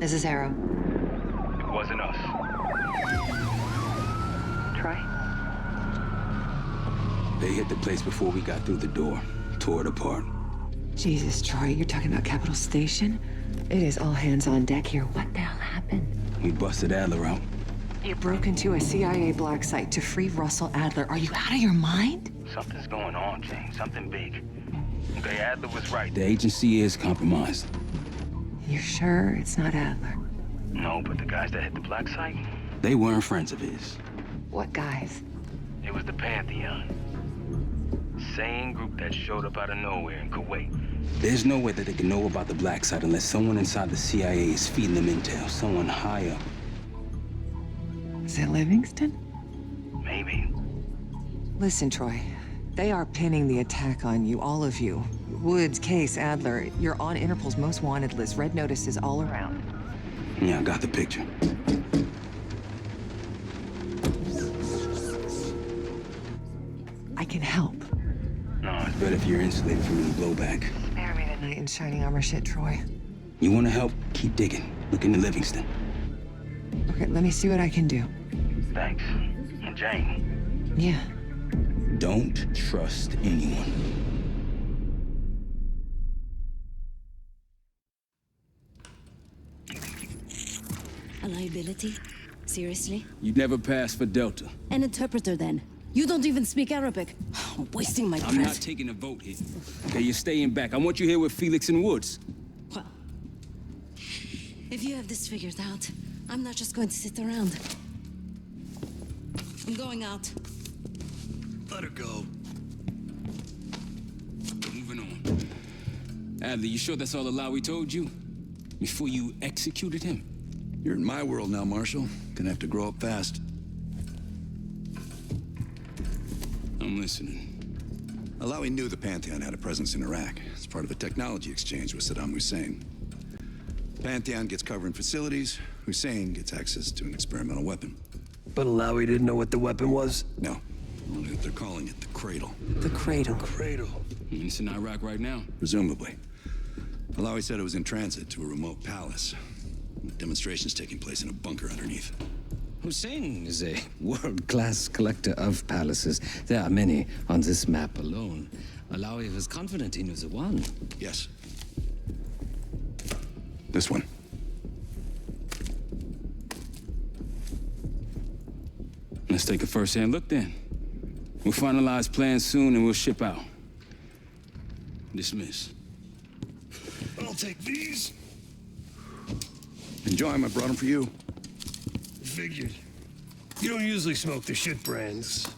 This is Harrow. It wasn't us. Troy? They hit the place before we got through the door. Tore it apart. Jesus, Troy, you're talking about Capital Station? It is all hands on deck here. What the hell happened? We busted Adler out. You broke into a CIA black site to free Russell Adler. Are you out of your mind? Something's going on, Jane. Something big. Okay, Adler was right. The agency is compromised. You're sure it's not Adler? No, but the guys that hit the black site, They weren't friends of his. What guys? it was the Pantheon. Same group that showed up out of nowhere in Kuwait. There's no way that they can know about the black site unless someone inside the CIA is feeding them intel. Someone high up. Is it Livingstone? Maybe. Listen, Troy. They are pinning the attack on you, all of you. Woods, Case, Adler. You're on Interpol's most wanted list. Red notices all around. Yeah, I got the picture. I can help. No, it's better if you're insulated from any blowback. Spare me the knight in shining armor shit, Troy. You want to help? Keep digging. Look into Livingstone. Okay, let me see what I can do. Thanks. And Jane, Yeah. Don't trust anyone. A liability? Seriously? You'd never pass for Delta. An interpreter, then. You don't even speak Arabic. I'm wasting my I'm not breath. taking a vote here. Okay, you're staying back. I want you here with Felix and Woods. Well, if you have this figured out, I'm not just going to sit around. I'm going out. Let her go. Moving on. Adler, you sure that's all the lie we told you? Before you executed him? You're in my world now, Marshal. Gonna have to grow up fast. I'm listening. Alawi knew the Pantheon had a presence in Iraq. It's part of a technology exchange with Saddam Hussein. Pantheon gets cover in facilities. Hussein gets access to an experimental weapon. But Alawi didn't know what the weapon was? No, only that they're calling it the Cradle. The cradle. Cradle. It's in Iraq right now. Presumably. Alawi said it was in transit to a remote palace. Demonstrations taking place in a bunker underneath. Hussein is a world-class collector of palaces. There are many on this map alone. Alawi was confident he knew the one. Yes. This one. Let's take a first-hand look then. We'll finalize plans soon and we'll ship out. Dismiss. I'll take these. Enjoy them. I brought them for you. Figured. You don't usually smoke the shit brands.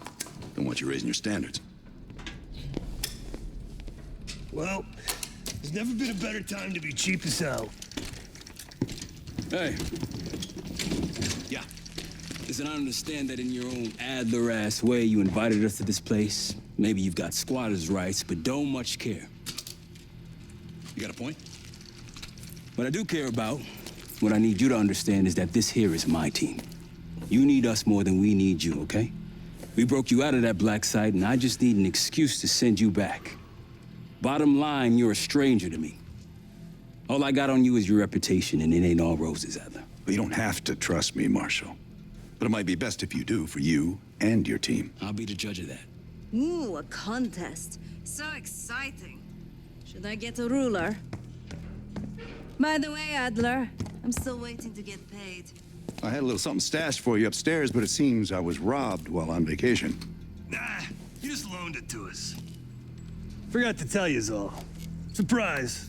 Don't want you raising your standards. Well, there's never been a better time to be cheap as hell. Hey. Yeah. Listen, I understand that in your own Adler-ass way you invited us to this place. Maybe you've got squatters' rights, but don't much care. You got a point? What I do care about, what I need you to understand is that this here is my team. You need us more than we need you, okay? We broke you out of that black site, and I just need an excuse to send you back. Bottom line, you're a stranger to me. All I got on you is your reputation, and it ain't all roses, Adler. But you don't have to trust me, Marshal. But it might be best if you do, for you and your team. I'll be the judge of that. Ooh, a contest. So exciting. Should I get a ruler? By the way, Adler, I'm still waiting to get paid. I had a little something stashed for you upstairs, but it seems I was robbed while on vacation. Nah, you just loaned it to us. Forgot to tell yous all. Surprise.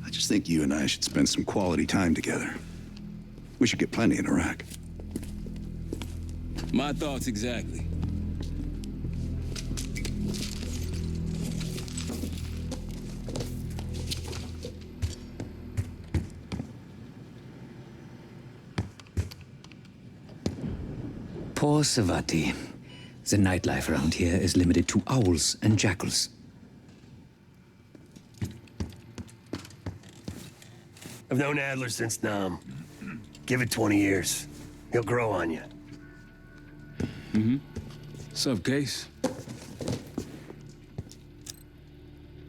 I just think you and I should spend some quality time together. We should get plenty in Iraq. My thoughts exactly. Poor Sevati. The nightlife around here is limited to owls and jackals. I've known Adler since Nam. Give it 20 years. He'll grow on you. Sup, Case?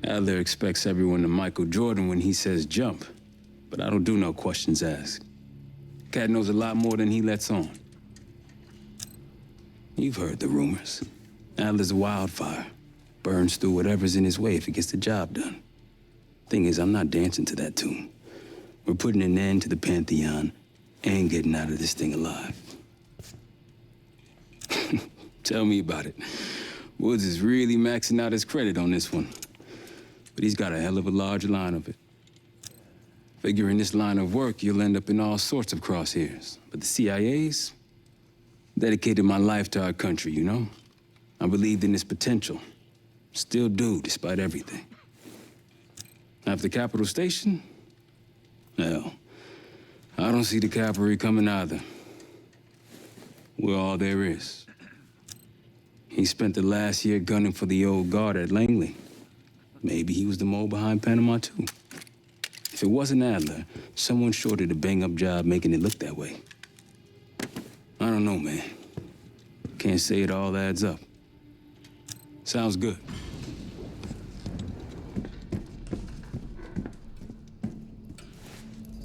Adler expects everyone to Michael Jordan when he says jump. but I don't do no questions asked. Cat knows a lot more than he lets on. You've heard the rumors. Adler's a wildfire. Burns through whatever's in his way if he gets the job done. Thing is, I'm not dancing to that tune. We're putting an end to the Pantheon and getting out of this thing alive. Tell me about it. Woods is really maxing out his credit on this one. But he's got a hell of a large line of it. Figure in this line of work, you'll end up in all sorts of crosshairs. But the CIA's dedicated my life to our country, you know? I believed in its potential. Still do, despite everything. After Capital Station? Hell, I don't see the cavalry coming either. We're all there is. He spent the last year gunning for the old guard at Langley. Maybe he was the mole behind Panama, too. If it wasn't Adler, someone sure did a bang-up job making it look that way. I don't know, man. Can't say it all adds up. Sounds good.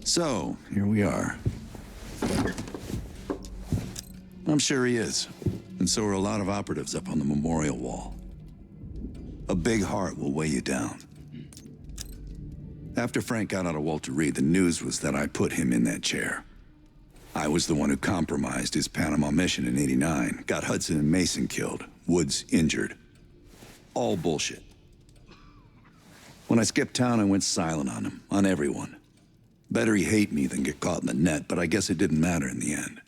So, here we are. I'm sure he is. And so are a lot of operatives up on the memorial wall. A big heart will weigh you down. After Frank got out of Walter Reed, the news was that I put him in that chair. I was the one who compromised his Panama mission in '89, got Hudson and Mason killed, Woods injured. All bullshit. When I skipped town, I went silent on him, on everyone. Better he hate me than get caught in the net, but I guess it didn't matter in the end.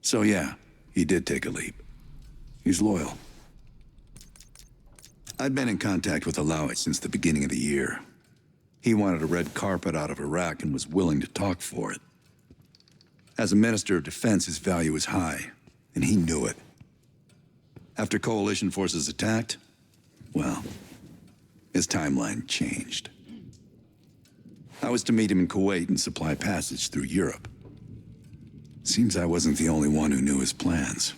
So yeah, he did take a leap. He's loyal. I'd been in contact with Alawi since the beginning of the year. He wanted a red carpet out of Iraq and was willing to talk for it. As a Minister of Defense, his value was high, and he knew it. After coalition forces attacked, well, his timeline changed. I was to meet him in Kuwait and supply passage through Europe. Seems I wasn't the only one who knew his plans.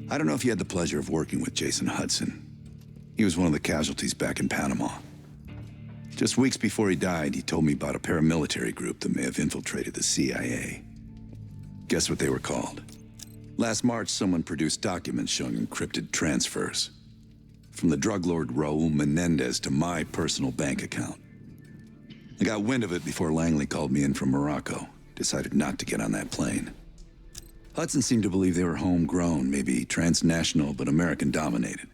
I don't know if you had the pleasure of working with Jason Hudson. He was one of the casualties back in Panama. Just weeks before he died, he told me about a paramilitary group that may have infiltrated the CIA. Guess what they were called? Last March, someone produced documents showing encrypted transfers. From the drug lord Raul Menendez to my personal bank account. I got wind of it before Langley called me in from Morocco. Decided not to get on that plane. Hudson seemed to believe they were homegrown, maybe transnational but American-dominated.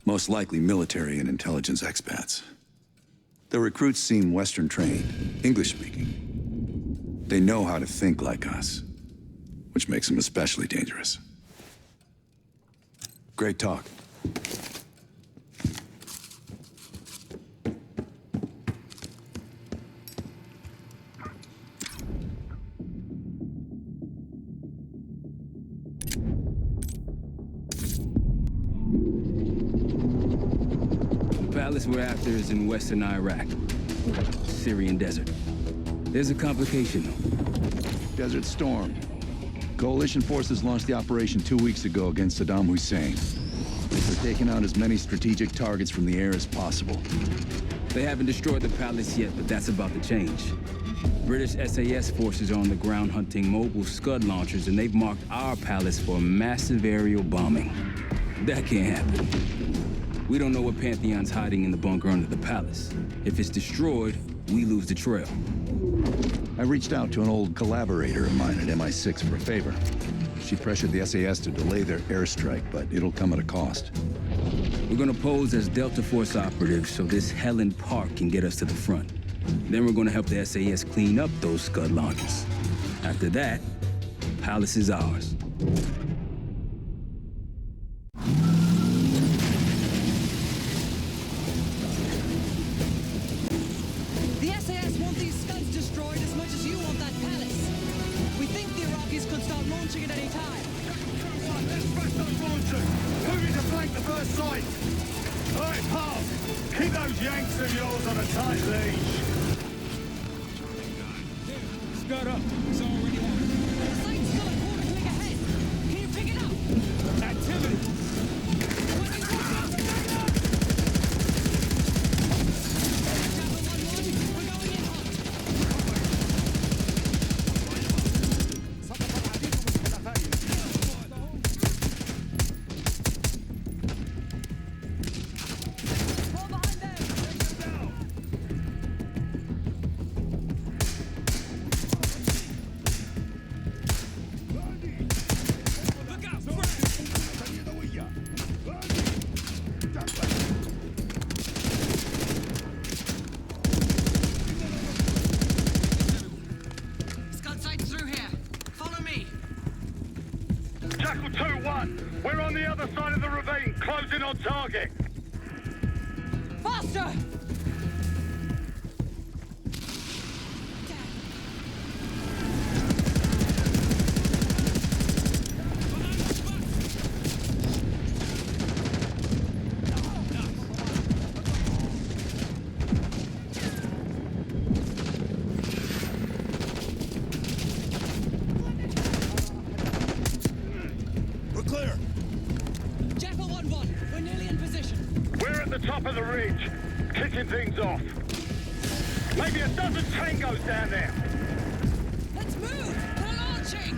Most likely military and intelligence expats. The recruits seem Western-trained, English-speaking. They know how to think like us, which makes them especially dangerous. Great talk. The palace we're after is in western Iraq, Syrian desert. There's a complication, though. Desert Storm. Coalition forces launched the operation 2 weeks ago against Saddam Hussein. They're taking out as many strategic targets from the air as possible. They haven't destroyed the palace yet, but that's about to change. British SAS forces are on the ground hunting mobile scud launchers, and they've marked our palace for massive aerial bombing. That can't happen. We don't know what Pantheon's hiding in the bunker under the palace. If it's destroyed, we lose the trail. I reached out to an old collaborator of mine at MI6 for a favor. She pressured the SAS to delay their airstrike, but it'll come at a cost. We're gonna pose as Delta Force operatives so this Helen Park can get us to the front. Then we're gonna help the SAS clean up those scud launchers. After that, the palace is ours. The SAS want these scuds destroyed as much as you want that palace. We think the Iraqis could start launching at any time. Let's press those launchers! Moving to flank the first sight! All right, Park! Keep those Yanks of yours on a tight leash! Scud up. It's already happening. The sight's still a quarter click ahead. Can you pick it up? Activity! Chapter 1-1, we're going in hot. Jackal 2-1. We're on the other side of the ravine, closing on target. Faster! We're clear. Jackal 1-1, we're nearly in position. We're at the top of the ridge, kicking things off. Maybe a dozen tangos down there. Let's move! They're launching!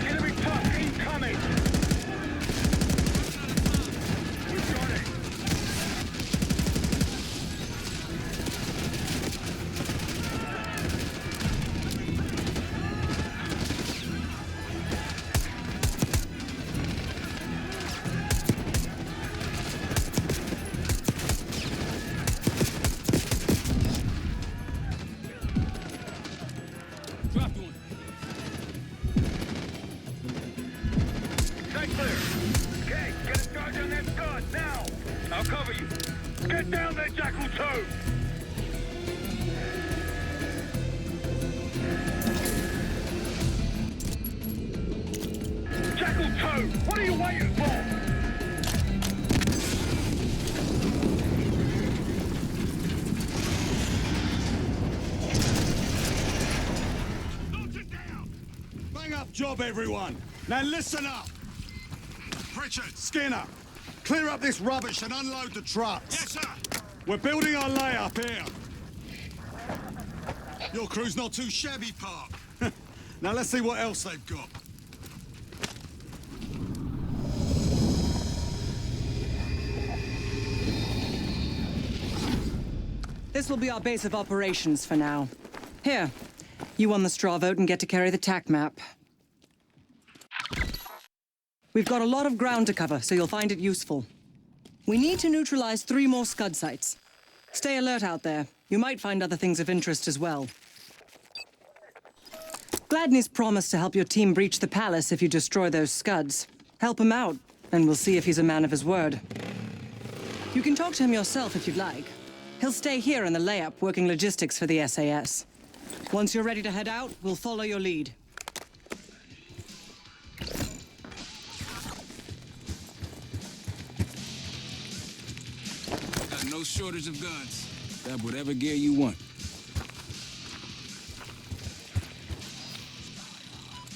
Enemy truck incoming. We've got it. Dropped one. Stay clear. Okay, get a charge on that scud now. I'll cover you. Get down there, Jackal 2. Jackal 2, what are you waiting for? Bang up job, everyone. Now listen up. Pritchard, Skinner, clear up this rubbish and unload the trucks. Yes, sir. We're building our layup here. Your crew's not too shabby, Park. Now let's see what else they've got. This will be our base of operations for now. Here, you won the straw vote and get to carry the TAC map. We've got a lot of ground to cover, so you'll find it useful. We need to neutralize 3 more scud sites. Stay alert out there. You might find other things of interest as well. Gladney's promised to help your team breach the palace if you destroy those scuds. Help him out, and we'll see if he's a man of his word. You can talk to him yourself if you'd like. He'll stay here in the layup, working logistics for the SAS. Once you're ready to head out, we'll follow your lead. Got no shortage of guns. Grab whatever gear you want.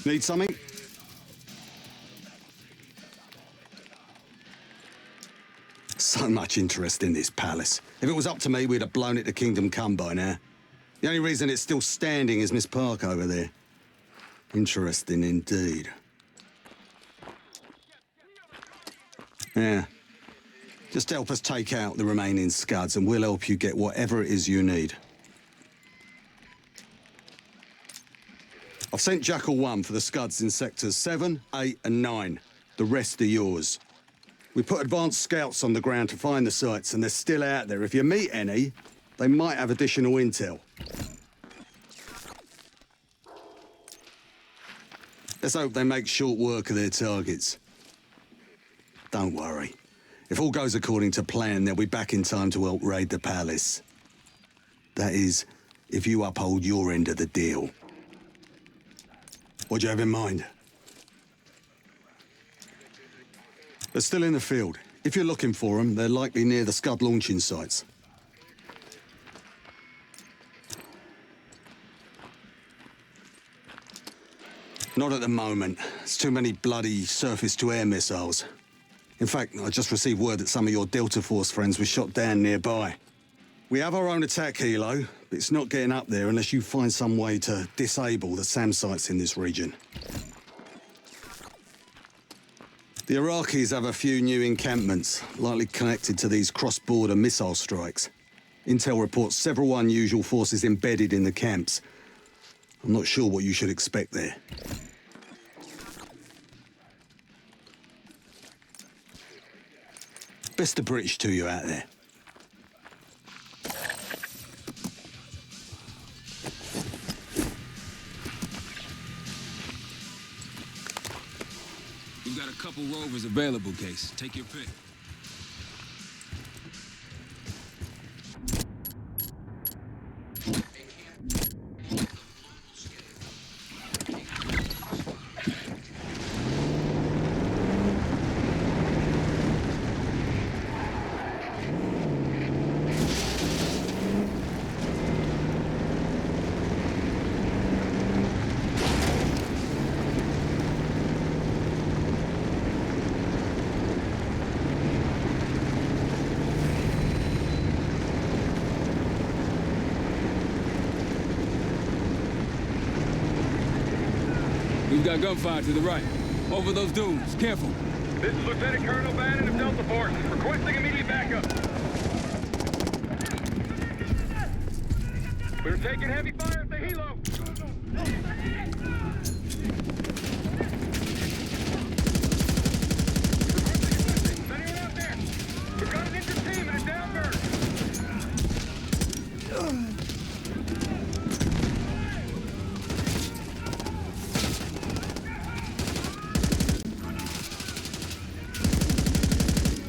Need something? So much interest in this palace. If it was up to me, we'd have blown it to Kingdom Come by now. The only reason it's still standing is Miss Park over there. Interesting indeed. Yeah. Just help us take out the remaining scuds and we'll help you get whatever it is you need. I've sent Jackal 1 for the scuds in sectors 7, 8 and 9. The rest are yours. We put advanced scouts on the ground to find the sites and they're still out there. If you meet any, they might have additional intel. Let's hope they make short work of their targets. Don't worry. If all goes according to plan, they'll be back in time to help raid the palace. That is, if you uphold your end of the deal. What do you have in mind? They're still in the field. If you're looking for them, they're likely near the scud launching sites. Not at the moment. It's too many bloody surface-to-air missiles. In fact, I just received word that some of your Delta Force friends were shot down nearby. We have our own attack helo, but it's not getting up there unless you find some way to disable the SAM sites in this region. The Iraqis have a few new encampments, likely connected to these cross-border missile strikes. Intel reports several unusual forces embedded in the camps. I'm not sure what you should expect there. Best of British to you out there. Got a couple rovers available, Case. Take your pick. We've got gunfire to the right. Over those dunes. Careful. This is Lieutenant Colonel Bannon of Delta Force, requesting immediate backup. We're taking heavy fire at the helo. Is anyone out there? We've got an injured team and a down bird.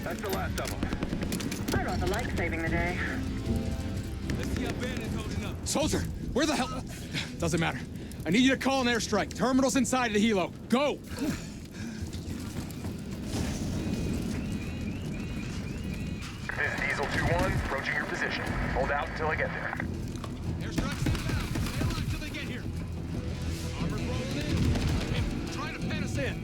That's the last of them. I rather like saving the day. Let's see how Bannon's holding up. Soldier, where the hell? Doesn't matter. I need you to call an airstrike. Terminal's inside of the helo. Go! This is Diesel 2-1, approaching your position. Hold out until I get there. Airstrike's inbound. Stay alive till they get here. Armor's rolling in. Hey, trying to pen us in.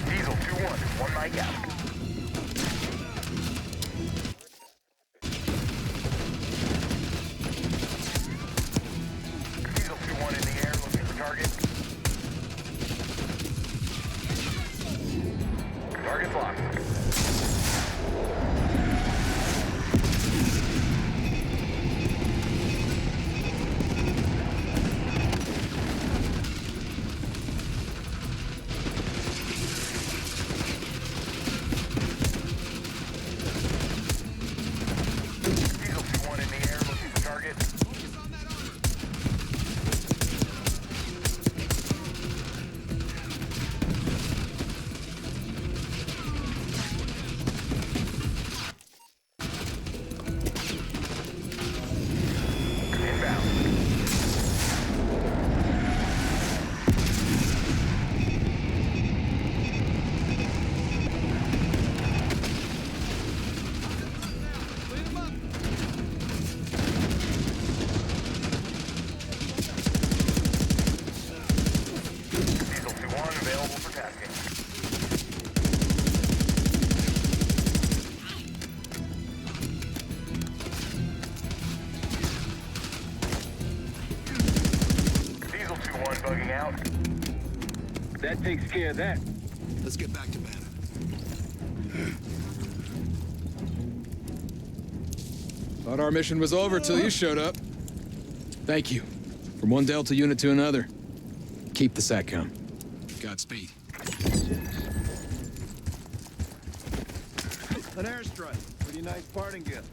Diesel 2-1, one mic out. Diesel 2-1 in the air, looking for target. Target's locked. Diesel 2-1 in the air, looking for target. Inbound. Diesel 2-1 available for tasking. Diesel 2-1 bugging out. That takes care of that. Let's get back to Bannon. Thought our mission was over till you showed up. Thank you. From one Delta unit to another. Keep the SATCOM. Godspeed. An airstrike. Pretty nice parting gift.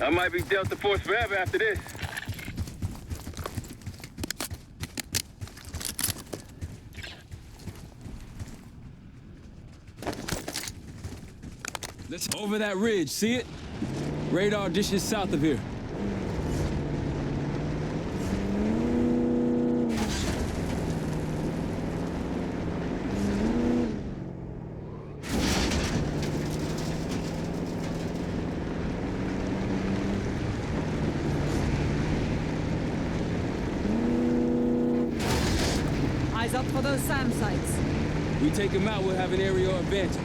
I might be Delta Force forever after this. Let's over that ridge. See it? Radar dishes south of here. Eyes up for those SAM sites. We take them out, we'll have an aerial advantage.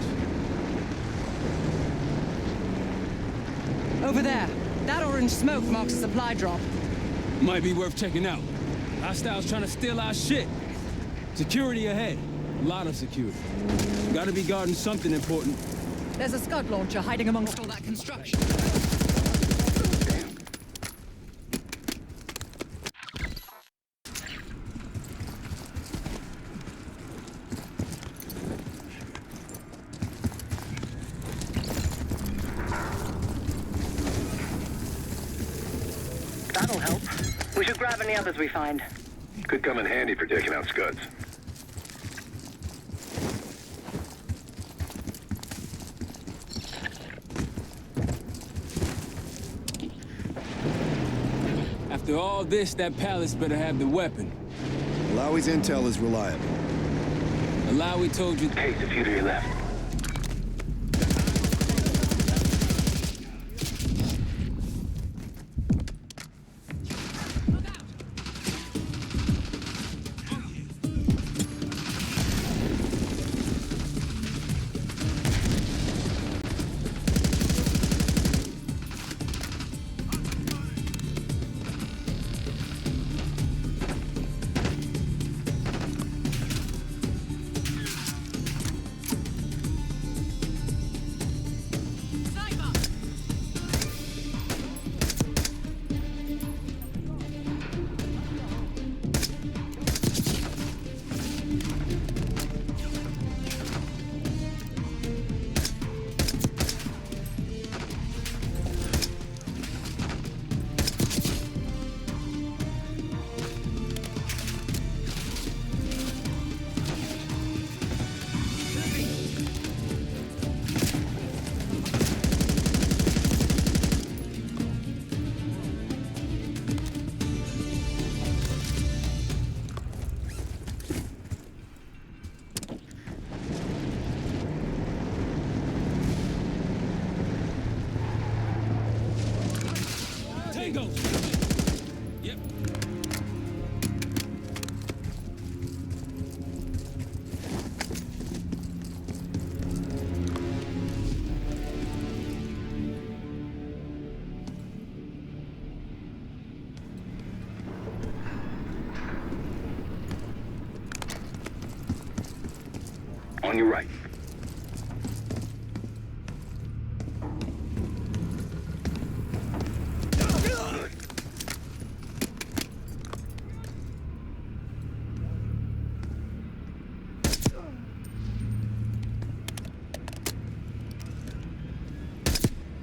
Over there. That orange smoke marks a supply drop. Might be worth checking out. Hostiles trying to steal our shit. Security ahead. A lot of security. Gotta be guarding something important. There's a scud launcher hiding amongst all that construction. That'll help. We should grab any others we find. Could come in handy for taking out scuds. After all this, that palace better have the weapon. Malawi's intel is reliable. Malawi told you... Case a few to your left. Tango! Yep. On your right.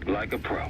Like a pro.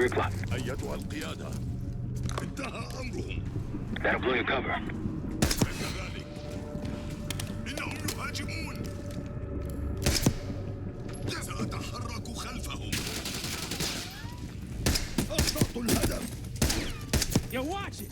O'clock. أيتها القيادة انتهى أمرهم. That'll blow your cover. كذلك إنهم يهاجمون. سأتحرك خلفهم. أخطأت الهدف. Yo, watch it!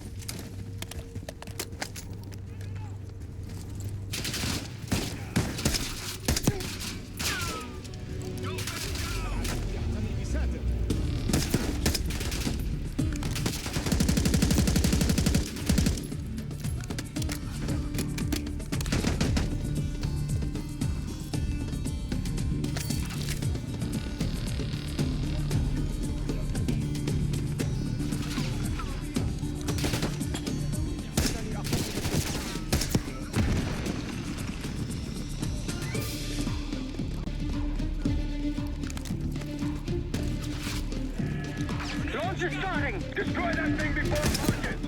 Launcher starting! Destroy that thing before it launches!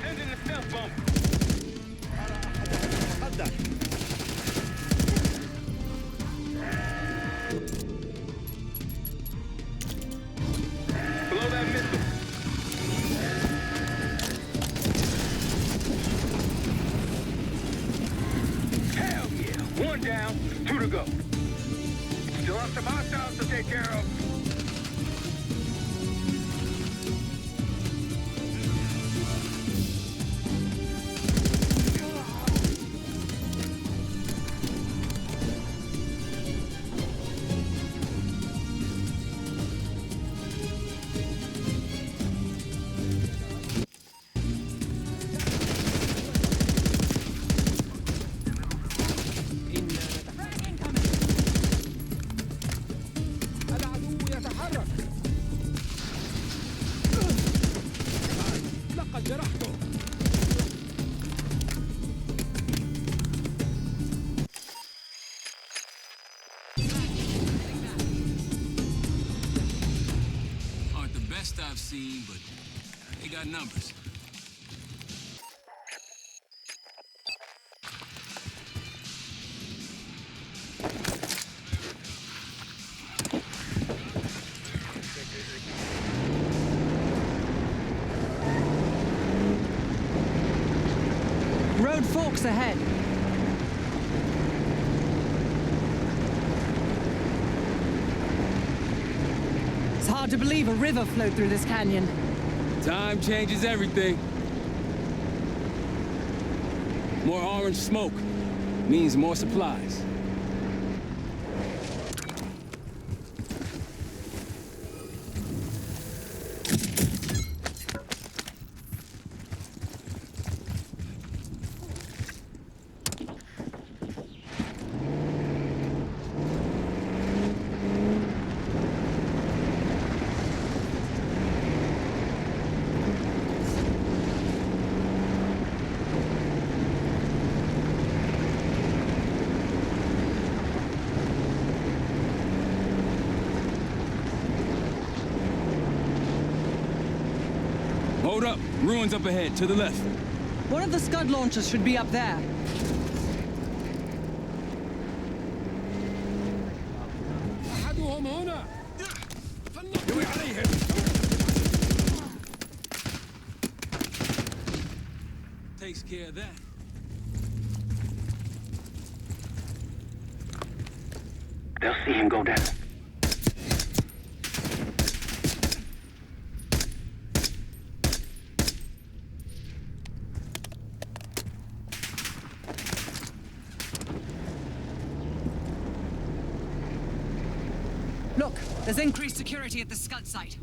Send in the stealth bomb! Blow that missile! Hell yeah! One down, two to go. Still have some hostiles to take care of. Aren't the best I've seen, but they got numbers. Road forks ahead. It's hard to believe a river flowed through this canyon. Time changes everything. More orange smoke means more supplies. Hold up. Ruins up ahead, to the left. One of the scud launchers should be up there. Takes care of that. They'll see him go down. Look, there's increased security at the scud site.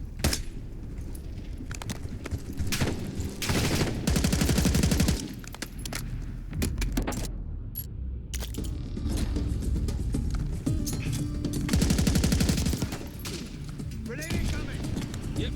Yep.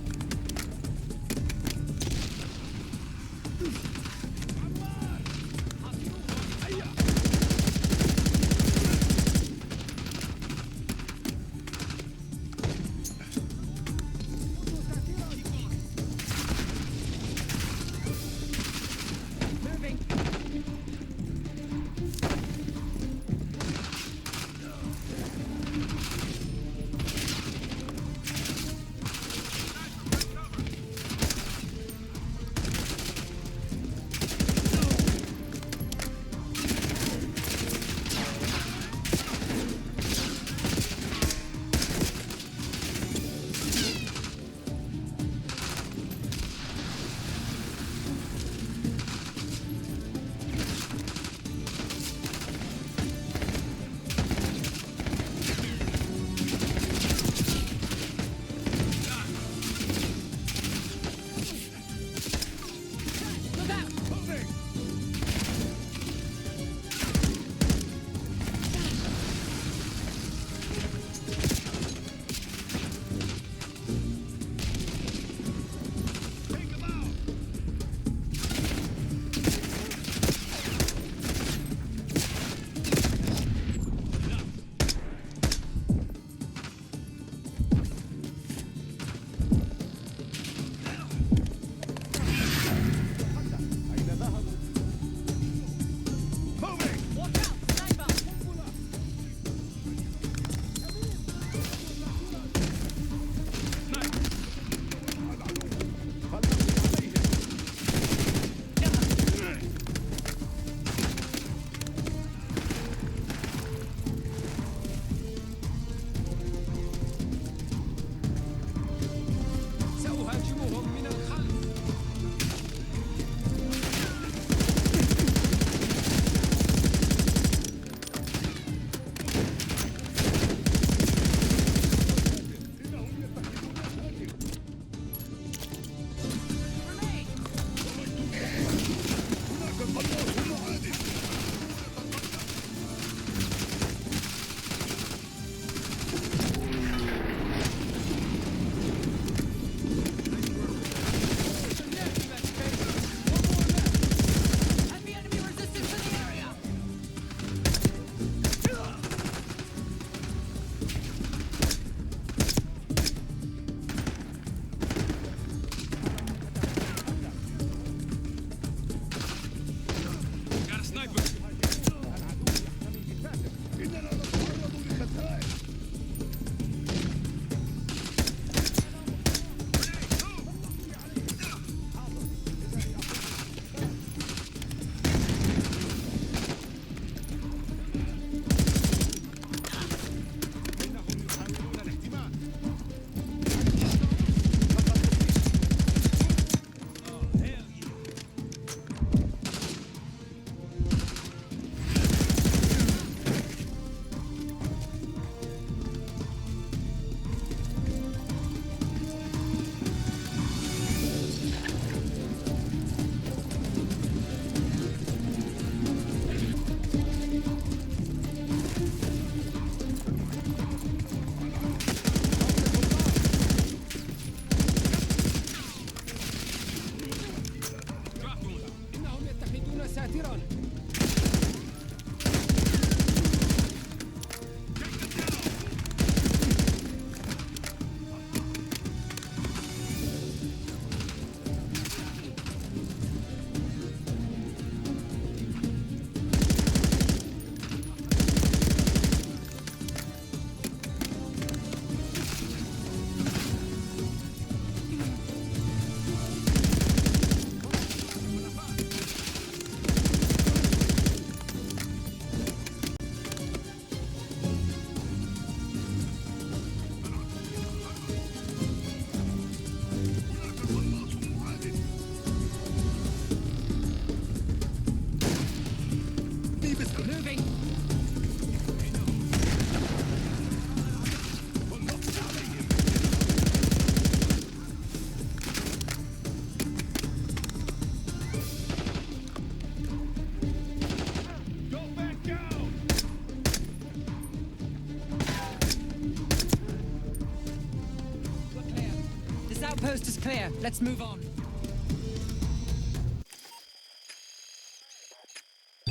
outpost is clear. Let's move on.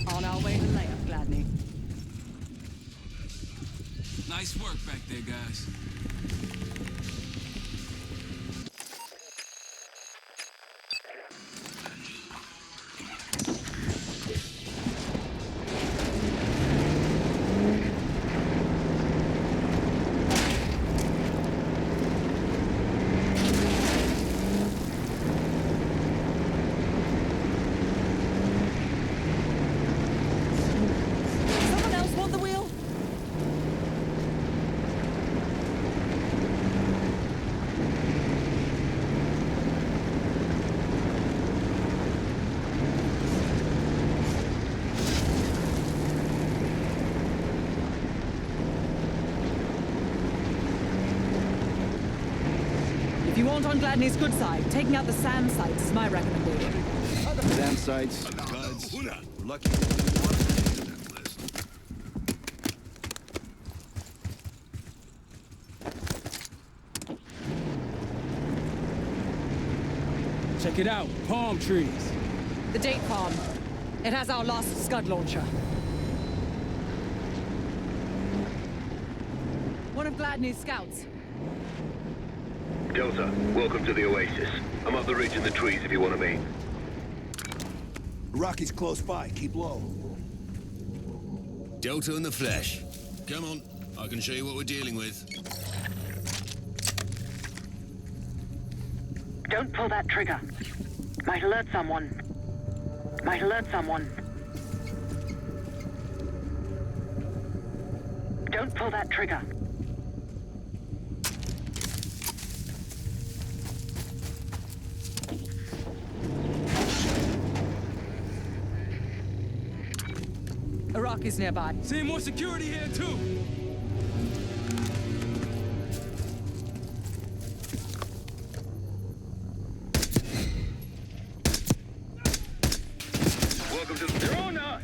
On our way to layup, Gladney. Nice work back there, guys. Someone else want the wheel? If you want on Gladney's good side, taking out the SAM sites is my recommendation. SAM sites, scuds. We're lucky to have one on that list. Check it out. Palm trees. The date farm. It has our last scud launcher. One of Gladney's scouts. Delta, welcome to the Oasis. I'm up the ridge in the trees if you want to meet. Rocky's close by. Keep low. Delta in the flesh. Come on, I can show you what we're dealing with. Don't pull that trigger. Might alert someone. Might alert someone. Don't pull that trigger. Iraqi's nearby. Seeing more security here, too. Welcome to the... They're on us!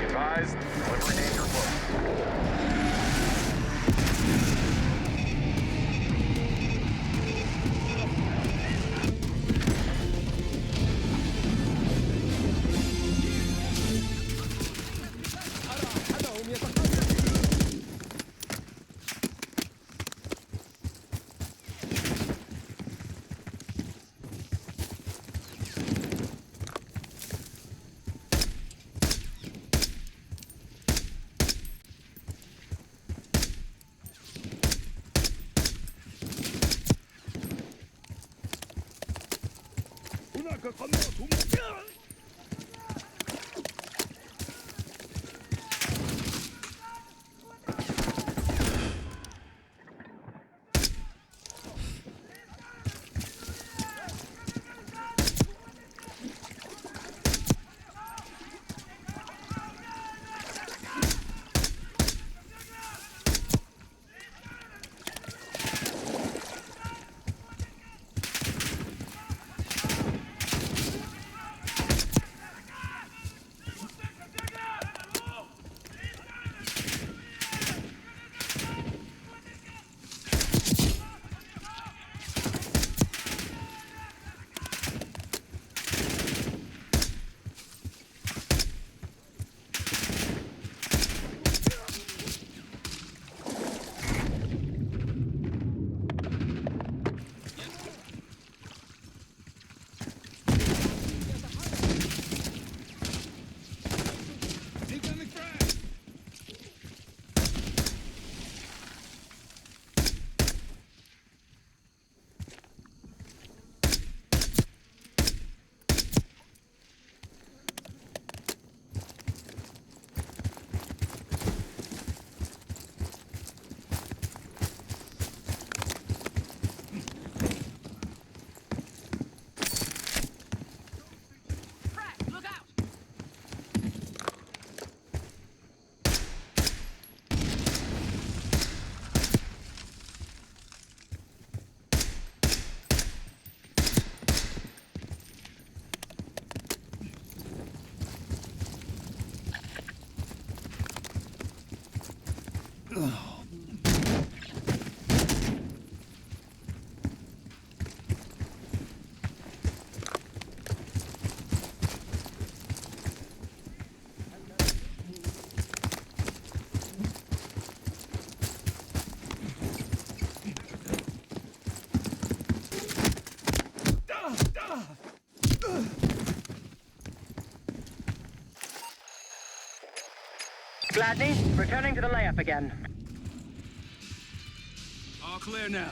Advised, delivery danger close. Gladney, returning to the layup again. All clear now.